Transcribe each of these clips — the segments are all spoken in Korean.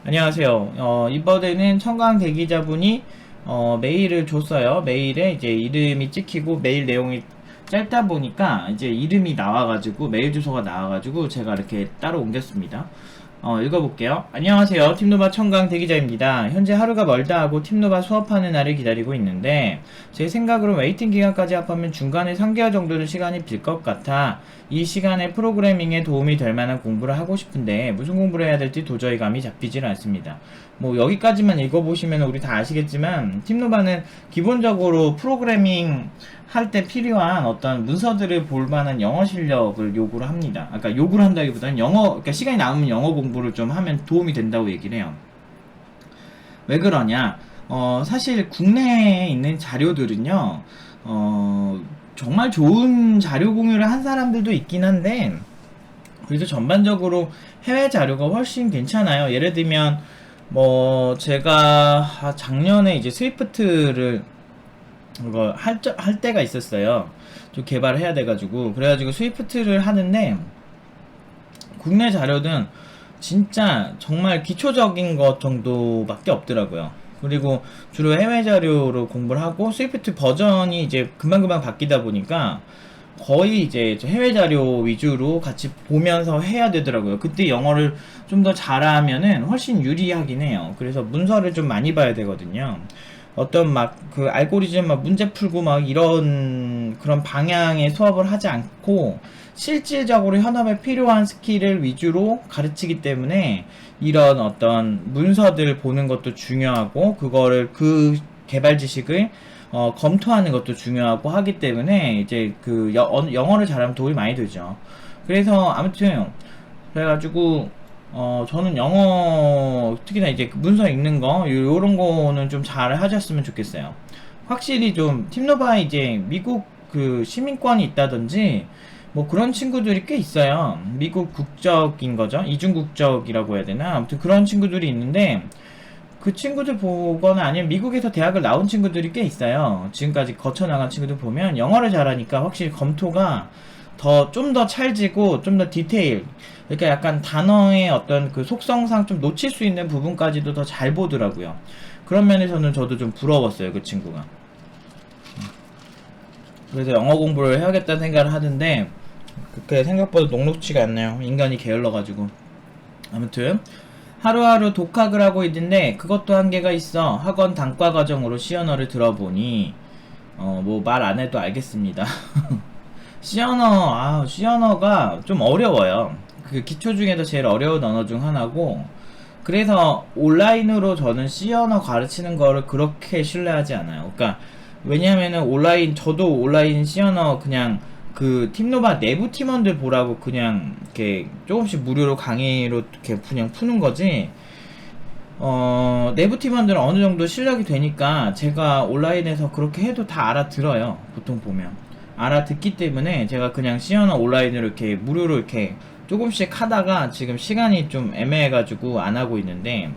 안녕하세요. 이번에는 청강 대기자분이 메일을 줬어요. 메일에 이제 이름이 찍히고 메일 내용이 짧다 보니까 이제 이름이 나와가지고 메일 주소가 나와가지고 제가 이렇게 따로 옮겼습니다. 읽어볼게요. 안녕하세요. 팀노바 청강 대기자입니다. 현재 하루가 멀다 하고 팀노바 수업하는 날을 기다리고 있는데 제 생각으로 웨이팅 기간까지 합하면 중간에 3개월 정도는 시간이 빌 것 같아 이 시간에 프로그래밍에 도움이 될 만한 공부를 하고 싶은데 무슨 공부를 해야 될지 도저히 감이 잡히질 않습니다. 뭐 여기까지만 읽어보시면 우리 다 아시겠지만 팀노바는 기본적으로 프로그래밍 할 때 필요한 어떤 문서들을 볼 만한 영어 실력을 요구를 합니다. 그러니까 요구를 한다기보다는 그러니까 시간이 남으면 영어 공부를 좀 하면 도움이 된다고 얘기를 해요. 왜 그러냐? 사실 국내에 있는 자료들은요, 정말 좋은 자료 공유를 한 사람들도 있긴 한데, 그래도 전반적으로 해외 자료가 훨씬 괜찮아요. 예를 들면, 제가 작년에 이제 스위프트를 그거 할 때가 있었어요. 좀 개발을 해야 돼가지고. 그래가지고 스위프트를 하는데, 국내 자료는 진짜 정말 기초적인 것 정도밖에 없더라고요. 그리고 주로 해외 자료로 공부를 하고, 스위프트 버전이 이제 금방금방 바뀌다 보니까, 거의 이제 해외 자료 위주로 같이 보면서 해야 되더라고요. 그때 영어를 좀 더 잘하면은 훨씬 유리하긴 해요. 그래서 문서를 좀 많이 봐야 되거든요. 어떤 막 그 알고리즘 막 문제 풀고 막 이런 그런 방향의 수업을 하지 않고 실질적으로 현업에 필요한 스킬을 위주로 가르치기 때문에 이런 어떤 문서들 보는 것도 중요하고 그거를 그 개발 지식을 검토하는 것도 중요하고 하기 때문에 이제 그 영어를 잘하면 도움이 많이 되죠. 그래서 아무튼 그래가지고 저는 영어 특히나 이제 그 문서 읽는 거 요런 거는 좀 잘 하셨으면 좋겠어요. 확실히 좀 팀노바에 이제 미국 그 시민권이 있다든지 뭐 그런 친구들이 꽤 있어요. 미국 국적인 거죠. 이중 국적이라고 해야 되나? 아무튼 그런 친구들이 있는데 그 친구들 보거나 아니면 미국에서 대학을 나온 친구들이 꽤 있어요. 지금까지 거쳐나간 친구들 보면 영어를 잘하니까 확실히 검토가 좀 더 찰지고 좀 더 디테일, 그러니까 약간 단어의 어떤 그 속성상 좀 놓칠 수 있는 부분까지도 더 잘 보더라고요. 그런 면에서는 저도 좀 부러웠어요, 그 친구가. 그래서 영어 공부를 해야겠다는 생각을 하는데 그렇게 생각보다 녹록지가 않네요. 인간이 게을러가지고. 아무튼 하루하루 독학을 하고 있는데 그것도 한계가 있어. 학원 단과 과정으로 시언어를 들어보니 뭐 말 안 해도 알겠습니다. 시언어가 좀 어려워요. 그 기초 중에도 제일 어려운 언어 중 하나고, 그래서 온라인으로 저는 시언어 가르치는 거를 그렇게 신뢰하지 않아요. 그러니까 왜냐면은 저도 온라인 시언어 그냥 그 팀노바 내부 팀원들 보라고 그냥 이렇게 조금씩 무료로 강의로 이렇게 그냥 푸는 거지. 내부 팀원들은 어느 정도 실력이 되니까 제가 온라인에서 그렇게 해도 다 알아들어요. 보통 보면. 알아듣기 때문에 제가 그냥 시연어 온라인으로 이렇게 무료로 이렇게 조금씩 하다가 지금 시간이 좀 애매해가지고 안 하고 있는데,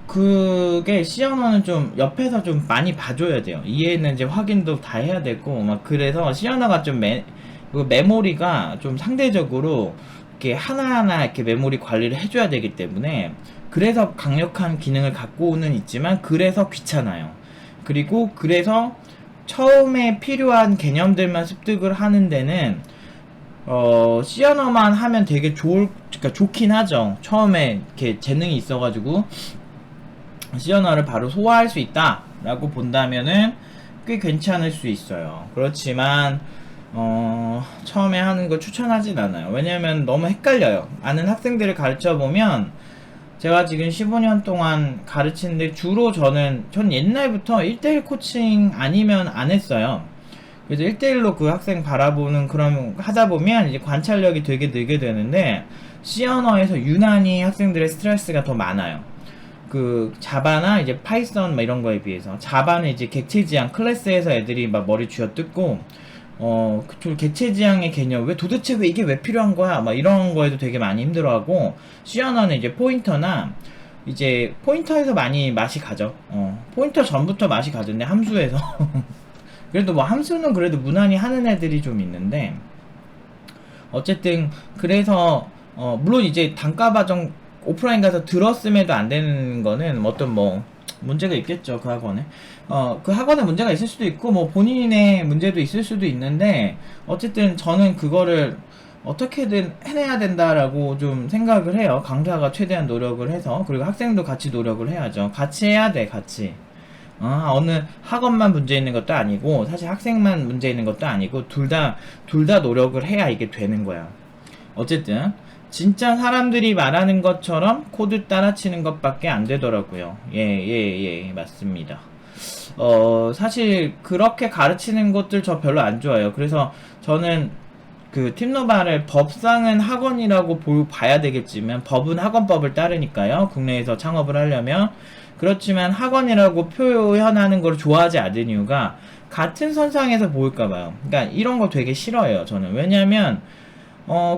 그게 시연어는 좀 옆에서 좀 많이 봐줘야 돼요. 이해는 이제 확인도 다 해야 되고 막 그래서 시연어가 좀 메모리가 좀 상대적으로 이렇게 하나하나 이렇게 메모리 관리를 해줘야 되기 때문에, 그래서 강력한 기능을 갖고는 있지만 그래서 귀찮아요. 그리고 그래서 처음에 필요한 개념들만 습득을 하는 데는 시언어만 하면 되게 그러니까 좋긴 하죠. 처음에 이렇게 재능이 있어가지고 시언어를 바로 소화할 수 있다라고 본다면은 꽤 괜찮을 수 있어요. 그렇지만 처음에 하는 걸 추천하진 않아요. 왜냐면 너무 헷갈려요. 아는 학생들을 가르쳐 보면, 제가 지금 15년 동안 가르치는데 주로 전 옛날부터 1대1 코칭 아니면 안 했어요. 그래서 1대1로 그 학생 바라보는 그런 하다 보면 이제 관찰력이 되게 늘게 되는데, C언어에서 유난히 학생들의 스트레스가 더 많아요. 그 자바나 이제 파이썬 뭐 이런 거에 비해서 자바는 이제 객체지향 클래스에서 애들이 막 머리 쥐어뜯고 그쪽 객체지향의 개념, 도대체 이게 왜 필요한 거야? 막 이런 거에도 되게 많이 힘들어하고, 시어너는 이제 포인터에서 많이 맛이 가죠. 포인터 전부터 맛이 가던데, 함수에서. 그래도 뭐 함수는 그래도 무난히 하는 애들이 좀 있는데, 어쨌든, 그래서, 물론 이제 단과 과정 오프라인 가서 들었음에도 안 되는 거는 어떤 뭐 문제가 있겠죠. 그 학원에 그 학원에 문제가 있을 수도 있고 뭐 본인의 문제도 있을 수도 있는데, 어쨌든 저는 그거를 어떻게든 해내야 된다라고 좀 생각을 해요. 강사가 최대한 노력을 해서, 그리고 학생도 같이 노력을 해야죠. 같이 해야 돼, 같이. 어느 학원만 문제 있는 것도 아니고 사실 학생만 문제 있는 것도 아니고 둘 다 노력을 해야 이게 되는 거야. 어쨌든 진짜 사람들이 말하는 것처럼 코드 따라치는 것밖에 안 되더라고요. 예, 맞습니다. 사실 그렇게 가르치는 것들 저 별로 안 좋아해요. 그래서 저는 그 팀노바를 법상은 학원이라고 봐야 되겠지만, 법은 학원법을 따르니까요. 국내에서 창업을 하려면. 그렇지만 학원이라고 표현하는 걸 좋아하지 않는 이유가 같은 선상에서 보일까봐요. 그러니까 이런 거 되게 싫어해요, 저는. 왜냐면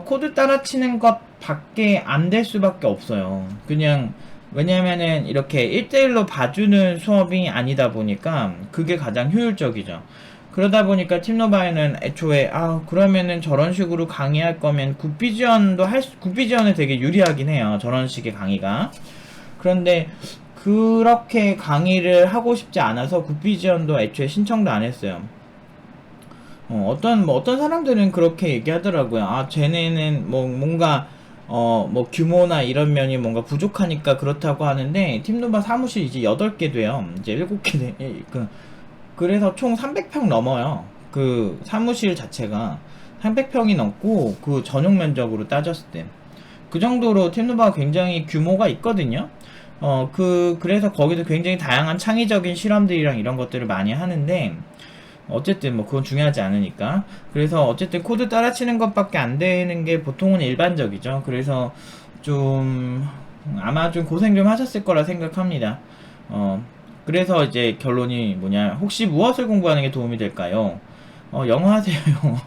코드 따라치는 것 밖에 안 될 수밖에 없어요. 그냥, 왜냐면은 이렇게 1대1로 봐주는 수업이 아니다 보니까 그게 가장 효율적이죠. 그러다 보니까 팀노바에는 애초에 그러면은 저런 식으로 강의할 거면 굿비지원에 되게 유리하긴 해요, 저런 식의 강의가. 그런데 그렇게 강의를 하고 싶지 않아서 굿비지원도 애초에 신청도 안 했어요. 어떤 사람들은 그렇게 얘기하더라고요. 쟤네는 뭔가 뭐 규모나 이런 면이 뭔가 부족하니까 그렇다고 하는데, 팀노바 사무실 이제 8개 돼요. 이제 7개 그래서 총 300평 넘어요. 그 사무실 자체가 300평이 넘고, 그 전용 면적으로 따졌을 때 그 정도로 팀노바가 굉장히 규모가 있거든요. 그래서 거기도 굉장히 다양한 창의적인 실험들이랑 이런 것들을 많이 하는데, 어쨌든 뭐 그건 중요하지 않으니까. 그래서 어쨌든 코드 따라치는 것밖에 안 되는 게 보통은 일반적이죠. 그래서 좀 아마 좀 고생 좀 하셨을 거라 생각합니다. 그래서 이제 결론이 뭐냐, 혹시 무엇을 공부하는 게 도움이 될까요? 영어 하세요. 영어.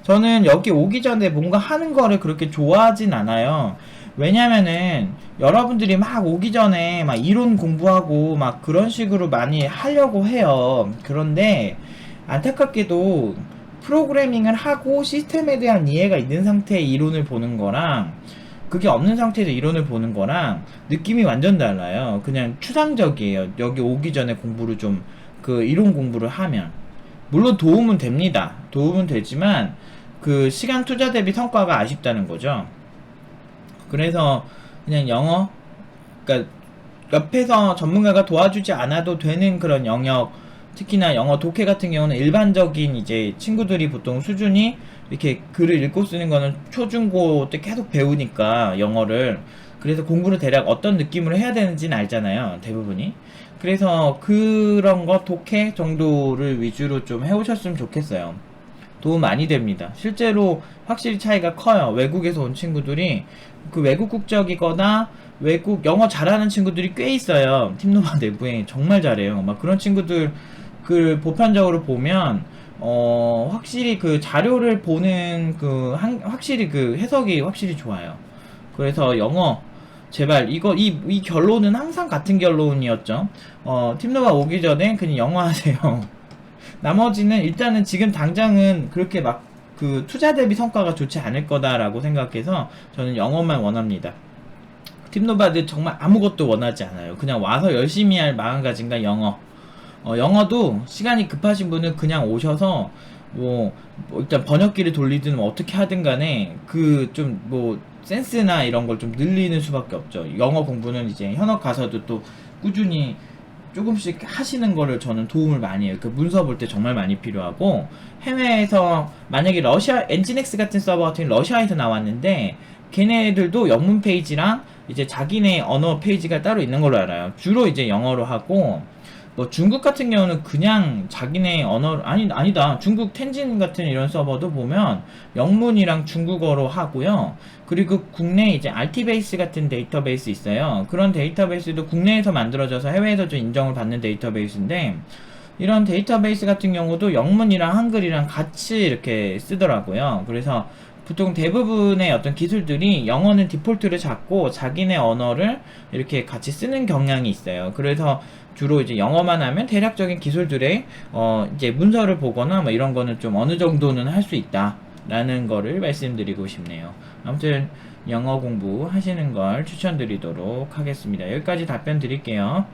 저는 여기 오기 전에 뭔가 하는 거를 그렇게 좋아하진 않아요. 왜냐면은 여러분들이 막 오기 전에 막 이론 공부하고 막 그런 식으로 많이 하려고 해요. 그런데 안타깝게도 프로그래밍을 하고 시스템에 대한 이해가 있는 상태의 이론을 보는 거랑, 그게 없는 상태에서 이론을 보는 거랑 느낌이 완전 달라요. 그냥 추상적이에요. 여기 오기 전에 공부를 좀, 그 이론 공부를 하면. 물론 도움은 됩니다. 도움은 되지만 그 시간 투자 대비 성과가 아쉽다는 거죠. 그래서 그냥 영어, 그러니까 옆에서 전문가가 도와주지 않아도 되는 그런 영역, 특히나 영어 독해 같은 경우는 일반적인 이제 친구들이 보통 수준이 이렇게 글을 읽고 쓰는 거는 초중고 때 계속 배우니까 영어를, 그래서 공부를 대략 어떤 느낌으로 해야 되는지는 알잖아요, 대부분이. 그래서 그런 거 독해 정도를 위주로 좀 해오셨으면 좋겠어요. 도움 많이 됩니다. 실제로 확실히 차이가 커요. 외국에서 온 친구들이, 그 외국 국적이거나 외국 영어 잘하는 친구들이 꽤 있어요. 팀노바 내부에 정말 잘해요. 막 그런 친구들 그 보편적으로 보면 확실히 그 자료를 보는 확실히 그 해석이 확실히 좋아요. 그래서 영어 제발, 이 결론은 항상 같은 결론이었죠. 팀노바 오기 전에 그냥 영어 하세요. 나머지는 일단은 지금 당장은 그렇게 막 그 투자 대비 성과가 좋지 않을 거다라고 생각해서 저는 영어만 원합니다. 팀노바드 정말 아무것도 원하지 않아요. 그냥 와서 열심히 할 마음가짐과 영어. 영어도 시간이 급하신 분은 그냥 오셔서 뭐 일단 번역기를 돌리든 뭐 어떻게 하든 간에 그 좀 뭐 센스나 이런 걸 좀 늘리는 수밖에 없죠. 영어 공부는 이제 현업 가서도 또 꾸준히 조금씩 하시는 거를 저는 도움을 많이 해요. 그 문서 볼 때 정말 많이 필요하고, 해외에서 만약에 러시아 엔지넥스 같은 서버 같은 경우 러시아에서 나왔는데, 걔네들도 영문 페이지랑 이제 자기네 언어 페이지가 따로 있는 걸로 알아요. 주로 이제 영어로 하고, 뭐 중국 같은 경우는 그냥 자기네 언어, 아니다, 중국 텐진 같은 이런 서버도 보면 영문이랑 중국어로 하고요. 그리고 국내 이제 RT베이스 같은 데이터베이스 있어요. 그런 데이터베이스도 국내에서 만들어져서 해외에서 좀 인정을 받는 데이터베이스인데, 이런 데이터베이스 같은 경우도 영문이랑 한글이랑 같이 이렇게 쓰더라고요. 그래서 보통 대부분의 어떤 기술들이 영어는 디폴트를 잡고 자기네 언어를 이렇게 같이 쓰는 경향이 있어요. 그래서 주로 이제 영어만 하면 대략적인 기술들의 이제 문서를 보거나 뭐 이런 거는 좀 어느 정도는 할 수 있다 라는 거를 말씀드리고 싶네요. 아무튼 영어 공부 하시는 걸 추천드리도록 하겠습니다. 여기까지 답변 드릴게요.